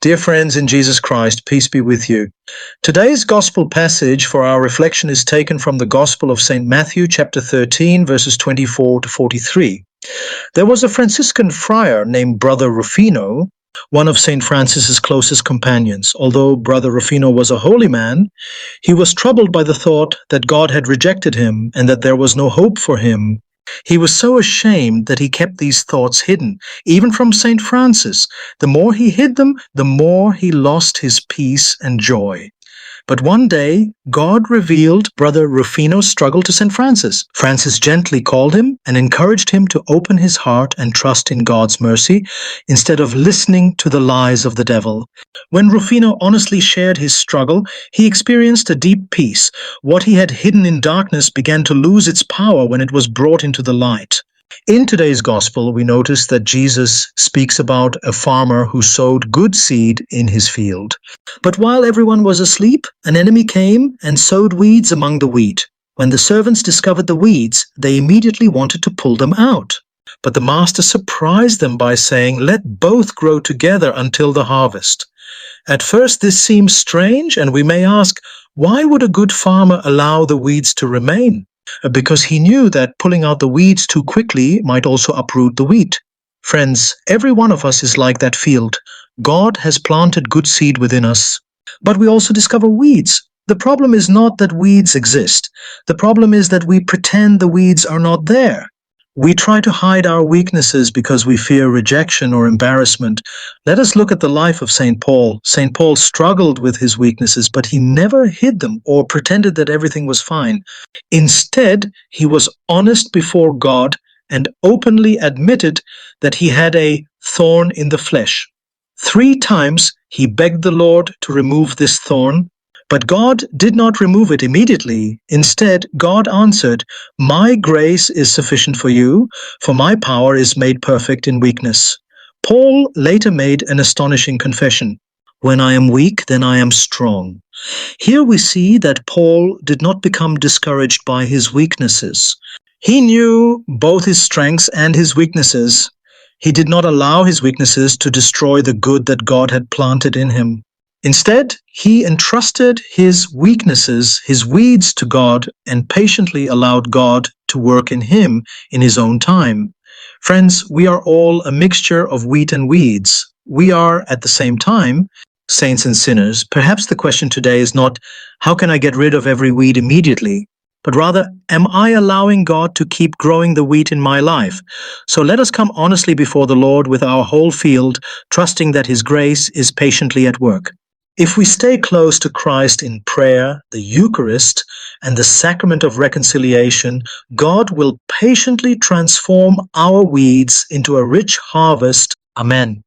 Dear friends in Jesus Christ, peace be with you. Today's gospel passage for our reflection is taken from the Gospel of St. Matthew, chapter 13, verses 24 to 43. There was a Franciscan friar named Brother Rufino, one of St. Francis's closest companions. Although Brother Rufino was a holy man, he was troubled by the thought that God had rejected him and that there was no hope for him. He was so ashamed that he kept these thoughts hidden, even from St. Francis. The more he hid them, the more he lost his peace and joy. But one day, God revealed Brother Rufino's struggle to St. Francis. Francis gently called him and encouraged him to open his heart and trust in God's mercy, instead of listening to the lies of the devil. When Rufino honestly shared his struggle, he experienced a deep peace. What he had hidden in darkness began to lose its power when it was brought into the light. In today's gospel, we notice that Jesus speaks about a farmer who sowed good seed in his field. But while everyone was asleep, an enemy came and sowed weeds among the wheat. When the servants discovered the weeds, they immediately wanted to pull them out. But the master surprised them by saying, "Let both grow together until the harvest." At first, this seems strange, and we may ask, why would a good farmer allow the weeds to remain? Because he knew that pulling out the weeds too quickly might also uproot the wheat. Friends, every one of us is like that field. God has planted good seed within us, but we also discover weeds. The problem is not that weeds exist. The problem is that we pretend the weeds are not there. We try to hide our weaknesses because we fear rejection or embarrassment. Let us look at the life of St. Paul. St. Paul struggled with his weaknesses, but he never hid them or pretended that everything was fine. Instead, he was honest before God and openly admitted that he had a thorn in the flesh. 3 times he begged the Lord to remove this thorn, but God did not remove it immediately. Instead, God answered, "My grace is sufficient for you, for my power is made perfect in weakness." Paul later made an astonishing confession, "When I am weak, then I am strong." Here we see that Paul did not become discouraged by his weaknesses. He knew both his strengths and his weaknesses. He did not allow his weaknesses to destroy the good that God had planted in him. Instead, he entrusted his weaknesses, his weeds, to God and patiently allowed God to work in him in his own time. Friends, we are all a mixture of wheat and weeds. We are, at the same time, saints and sinners. Perhaps the question today is not, how can I get rid of every weed immediately? But rather, am I allowing God to keep growing the wheat in my life? So let us come honestly before the Lord with our whole field, trusting that His grace is patiently at work. If we stay close to Christ in prayer, the Eucharist, and the sacrament of reconciliation, God will patiently transform our weeds into a rich harvest. Amen.